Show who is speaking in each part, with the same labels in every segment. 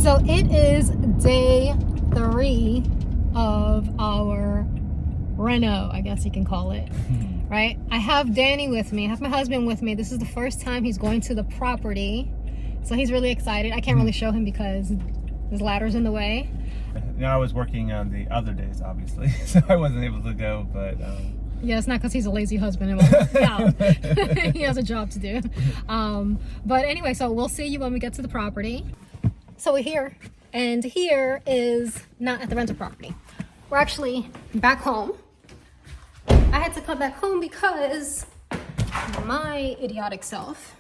Speaker 1: So it is day 3 of our reno, I guess you can call it. Right? I have Danny with me. I have my husband with me. This is the first time he's going to the property. So he's really excited. I can't really show him because his ladder's in the way.
Speaker 2: You know, I was working on the other days, obviously, so I wasn't able to go, but...
Speaker 1: Yeah, it's not because he's a lazy husband. It won't work out. He has a job to do. But anyway, so we'll see you when we get to the property. So we're here, and here is not at the rental property. We're actually back home. I had to come back home because my idiotic self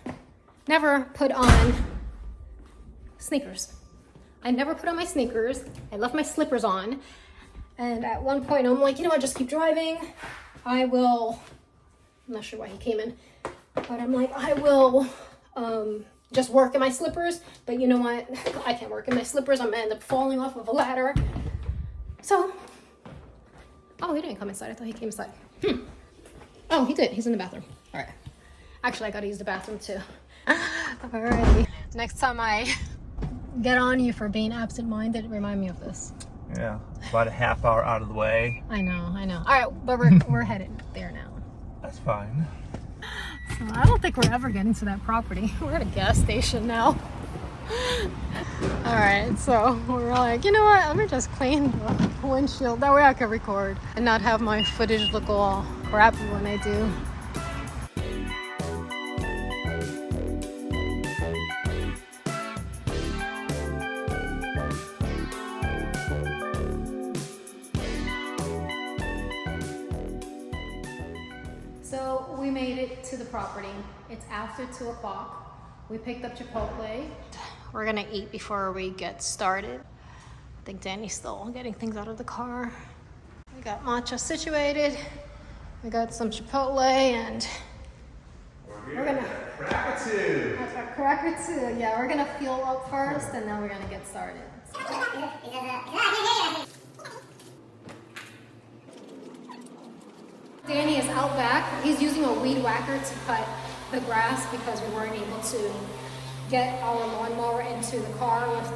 Speaker 1: never put on sneakers. I never put on my sneakers. I left my slippers on. And at one point I'm like, you know what, just keep driving. I'm not sure why he came in, but I'm like, I will just work in my slippers. But you know what? I can't work in my slippers. I'm gonna end up falling off of a ladder. So, oh, he didn't come inside. I thought he came inside. Oh, he did. He's in the bathroom. All right. Actually, I gotta use the bathroom too. All right. Next time I get on you for being absent-minded, remind me of this.
Speaker 2: Yeah, about a half hour out of the way.
Speaker 1: I know. All right, but we're headed there now.
Speaker 2: That's fine.
Speaker 1: So I don't think we're ever getting to that property. We're at a gas station now. All right, so we're like, you know what? Let me just clean the windshield. That way I can record and not have my footage look all crappy when I do. So we made it to the property. It's after 2 o'clock. We picked up Chipotle. We're gonna eat before we get started. I think Danny's still getting things out of the car. We got matcha situated. We got some Chipotle and we're gonna...
Speaker 2: Cracker 2.
Speaker 1: That's our cracker 2. Yeah, we're gonna fuel up first and then we're gonna get started. Danny is out back. He's using a weed whacker to cut the grass because we weren't able to get our lawnmower into the car with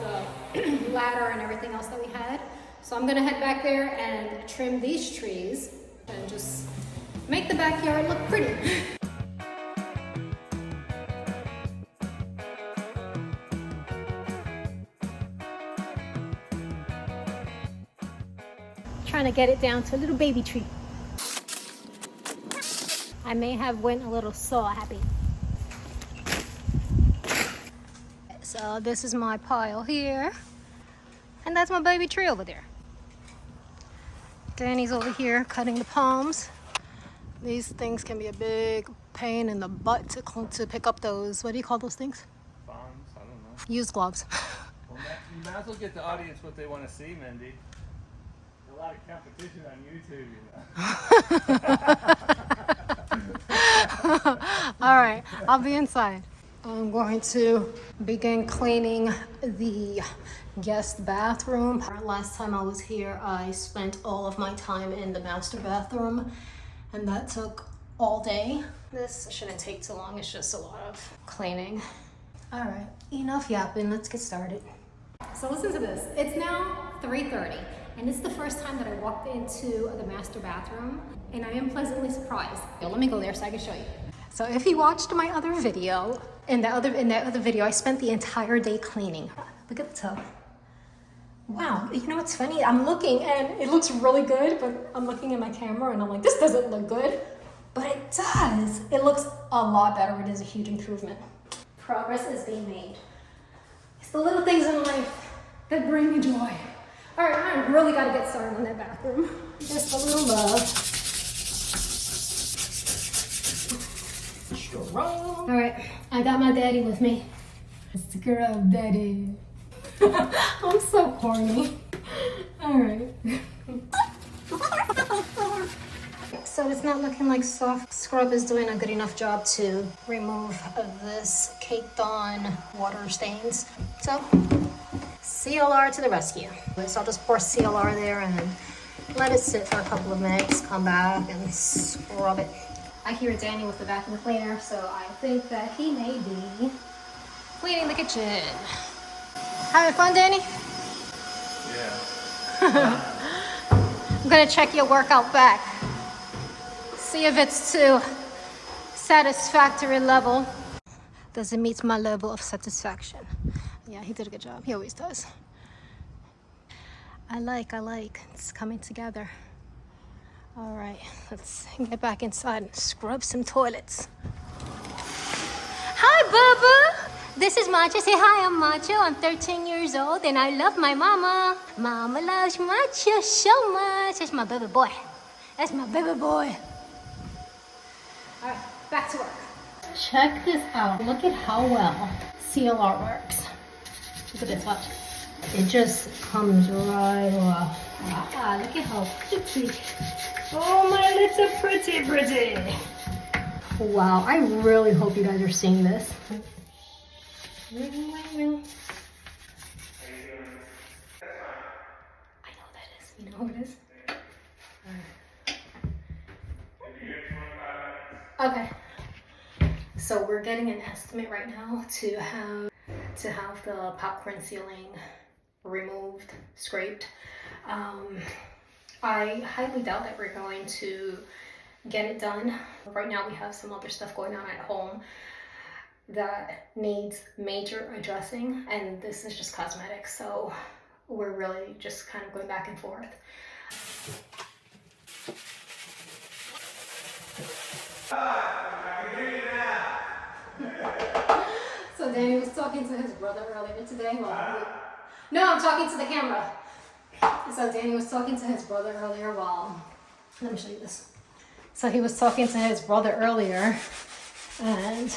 Speaker 1: the ladder and everything else that we had. So I'm gonna head back there and trim these trees and just make the backyard look pretty. Trying to get it down to a little baby tree. I may have went a little so happy. So this is my pile here. And that's my baby tree over there. Danny's over here cutting the palms. These things can be a big pain in the butt to pick up those, what do you call those things?
Speaker 2: Bombs, I don't know.
Speaker 1: Used gloves.
Speaker 2: Well, you might as well get the audience what they want to see, Mindy. A lot of competition on YouTube, you know.
Speaker 1: All right, I'll be inside. I'm going to begin cleaning the guest bathroom. Last time I was here, I spent all of my time in the master bathroom, and that took all day. This shouldn't take too long. It's just a lot of cleaning. All right, enough yapping. Let's get started. So listen to this. It's now 3:30. And it's the first time that I walked into the master bathroom, and I am pleasantly surprised. Let me go there so I can show you. So if you watched my other video, in that other video, I spent the entire day cleaning. Look at the tub. Wow, you know what's funny? I'm looking and it looks really good, but I'm looking at my camera and I'm like, this doesn't look good. But it does. It looks a lot better. It is a huge improvement. Progress is being made. It's the little things in life that bring me joy. All right, I really got to get started on that bathroom. Just a little love. All right, I got my daddy with me. Sticker of daddy. I'm so corny. All right. So it's not looking like soft scrub is doing a good enough job to remove this caked on water stains. So CLR to the rescue. So I'll just pour CLR there and then let it sit for a couple of minutes, come back and scrub it. I hear Danny with the vacuum cleaner, so I think that he may be cleaning the kitchen. Having fun, Danny?
Speaker 2: Yeah.
Speaker 1: I'm gonna check your workout back. See if it's to satisfactory level. Does it meet my level of satisfaction? Yeah, he did a good job. He always does. I like. It's coming together. All right, let's get back inside and scrub some toilets. Hi, Bubba. This is Macho. Say hi, I'm Macho. I'm 13 years old and I love my mama. Mama loves Macho so much. That's my baby boy. That's my baby boy. All right, back to work. Check this out. Look at how well CLR works. Look at this, watch. It just comes right off. Ah, look at how pretty. Oh, my lips are pretty, pretty. Wow, I really hope you guys are seeing this. I know that is. You know who it is? Okay. So we're getting an estimate right now to have the popcorn ceiling removed, scraped. I highly doubt that we're going to get it done. Right now we have some other stuff going on at home that needs major addressing, and this is just cosmetic, so we're really just kind of going back and forth. So Danny was talking to his brother earlier today. No, I'm talking to the camera. So Danny was talking to his brother earlier let me show you this. So he was talking to his brother earlier, and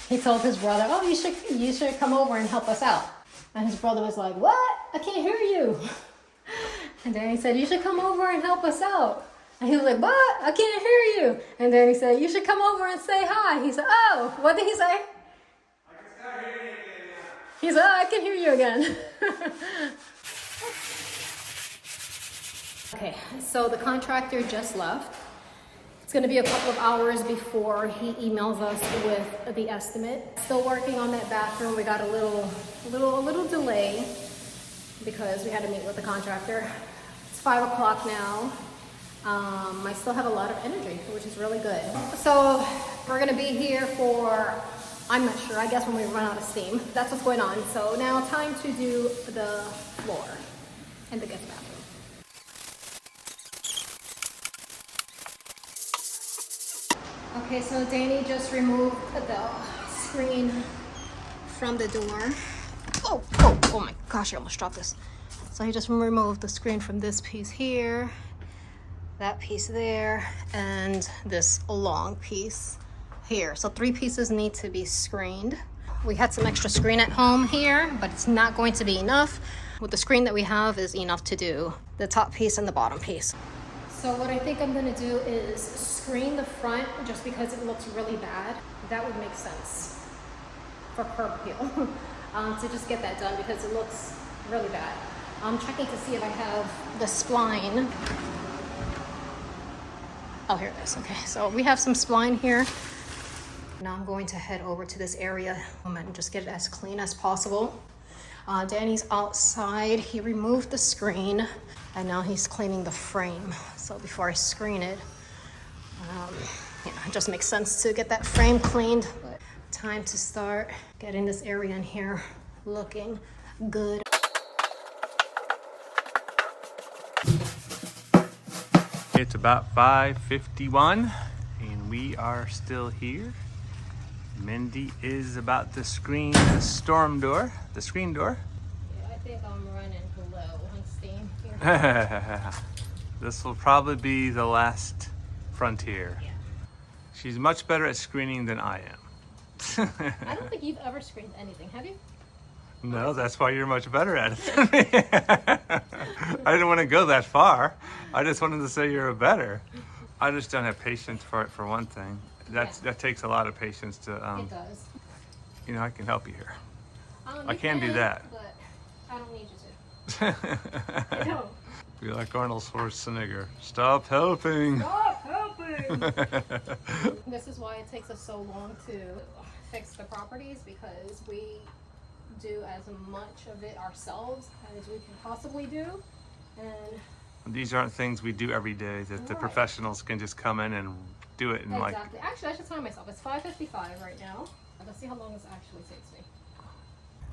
Speaker 1: he told his brother, oh, you should come over and help us out. And his brother was like, what? I can't hear you. And then he said, you should come over and help us out. And he was like, what? I can't hear you. And then he said, you should come over and say hi. He said, oh, what did he say?
Speaker 2: I can start hearing you again now.
Speaker 1: He said, oh, I can hear you again. Okay, so the contractor just left. It's gonna be a couple of hours before he emails us with the estimate. Still working on that bathroom. We got a little delay because we had to meet with the contractor. It's 5 o'clock now. I still have a lot of energy, which is really good. So we're gonna be here for, I'm not sure, I guess when we run out of steam. That's what's going on. So now time to do the floor and the guest bathroom. Okay, so Danny just removed the screen from the door. Oh my gosh, I almost dropped this. So he just removed the screen from this piece here, that piece there, and this long piece here. So 3 pieces need to be screened. We had some extra screen at home here, but it's not going to be enough. With the screen that we have is enough to do the top piece and the bottom piece. So what I think I'm gonna do is screen the front just because it looks really bad. That would make sense for curb appeal. To just get that done because it looks really bad. I'm checking to see if I have the spline. Oh, here it is. Okay, so we have some spline here. Now I'm going to head over to this area and just get it as clean as possible. Danny's outside. He removed the screen and now he's cleaning the frame. So before I screen it, it just makes sense to get that frame cleaned. But time to start getting this area in here looking good.
Speaker 2: It's about 5:51 and we are still here. Mindy is about to screen the screen door.
Speaker 1: Yeah, I think I'm running low on steam here.
Speaker 2: This will probably be the last frontier.
Speaker 1: Yeah.
Speaker 2: She's much better at screening than I am.
Speaker 1: I don't think you've ever screened anything, have you?
Speaker 2: No, that's why you're much better at it than me. I didn't want to go that far. I just wanted to say you're better. I just don't have patience for it, for one thing. That takes a lot of patience to,
Speaker 1: It does.
Speaker 2: you know, I can help you here.
Speaker 1: I
Speaker 2: can do that.
Speaker 1: But I don't need you to. I don't.
Speaker 2: Be like Arnold Schwarzenegger. Stop helping.
Speaker 1: Stop helping! This is why it takes us so long to fix the properties, because we do as much of it ourselves as we can possibly do. And
Speaker 2: these aren't things we do every day that the professionals can just come in and do it in like...
Speaker 1: Exactly. Actually, I should time myself. It's 5:55 right now. Let's see how long this actually takes me.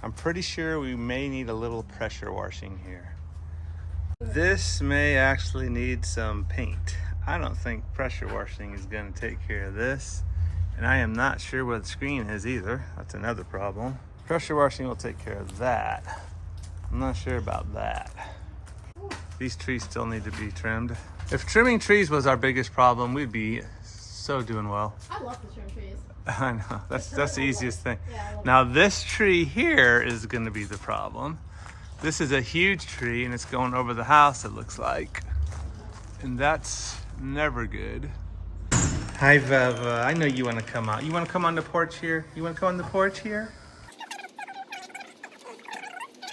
Speaker 2: I'm pretty sure we may need a little pressure washing here. This may actually need some paint. I don't think pressure washing is going to take care of this. And I am not sure where the screen is either. That's another problem. Pressure washing will take care of that. I'm not sure about that. These trees still need to be trimmed. If trimming trees was our biggest problem, we'd be so doing well.
Speaker 1: I love to trim trees.
Speaker 2: I know, that's the easiest thing.
Speaker 1: Yeah,
Speaker 2: now this tree here is going to be the problem. This is a huge tree and it's going over the house, it looks like. And that's never good. Hi Veva, I know you want to come out. You want to come on the porch here? You want to come on the porch here?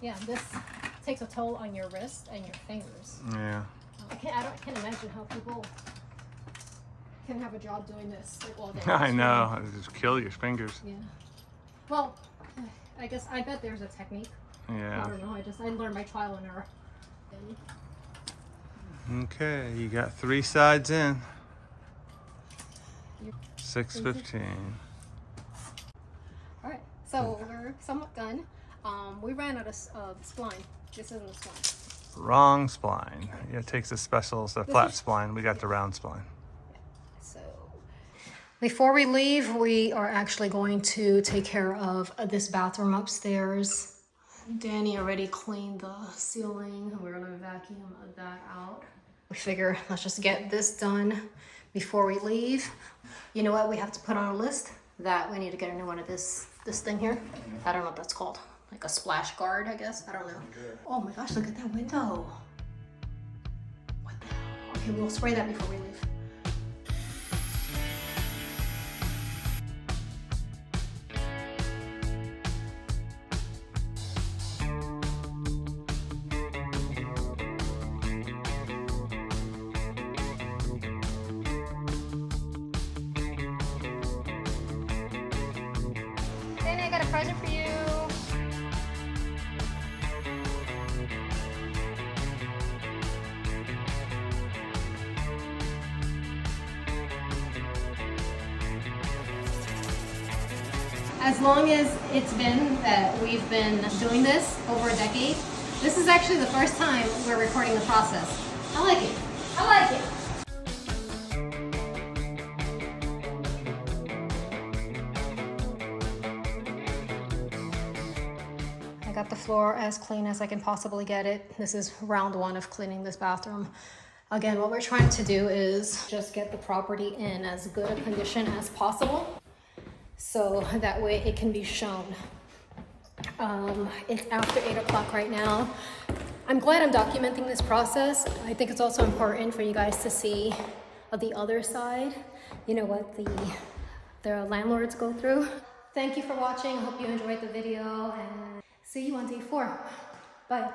Speaker 1: Yeah, this takes a toll on your wrist and your fingers.
Speaker 2: Yeah.
Speaker 1: I can't imagine how people can have a job doing this like all day.
Speaker 2: I know, it'll just kill your fingers.
Speaker 1: Yeah. Well, I bet there's a technique.
Speaker 2: Yeah.
Speaker 1: I don't know. I learned by trial and error.
Speaker 2: Okay, you got 3 sides in. 6:15.
Speaker 1: All right, so we're somewhat done. We ran out of spline. This isn't a spline.
Speaker 2: Wrong spline. Yeah, it takes a special, it's a flat spline. We got the round spline.
Speaker 1: So before we leave, we are actually going to take care of this bathroom upstairs. Danny already cleaned the ceiling. We're gonna vacuum that out. We figure let's just get this done before we leave. You know what we have to put on our list? That we need to get a new one of this thing here. I don't know what that's called. Like a splash guard, I guess. I don't know. Oh my gosh, look at that window. What the hell? Okay, we'll spray that before we leave. Danny, I got a present for you. As long as it's been that we've been doing this, over a decade, this is actually the first time we're recording the process. I like it. I like it. I got the floor as clean as I can possibly get it. This is round 1 of cleaning this bathroom. Again, what we're trying to do is just get the property in as good a condition as possible, so that way it can be shown. It's after 8 o'clock right now. I'm glad I'm documenting this process. I think it's also important for you guys to see the other side, you know, what the landlords go through. Thank you for watching. I hope you enjoyed the video and see you on day 4. Bye.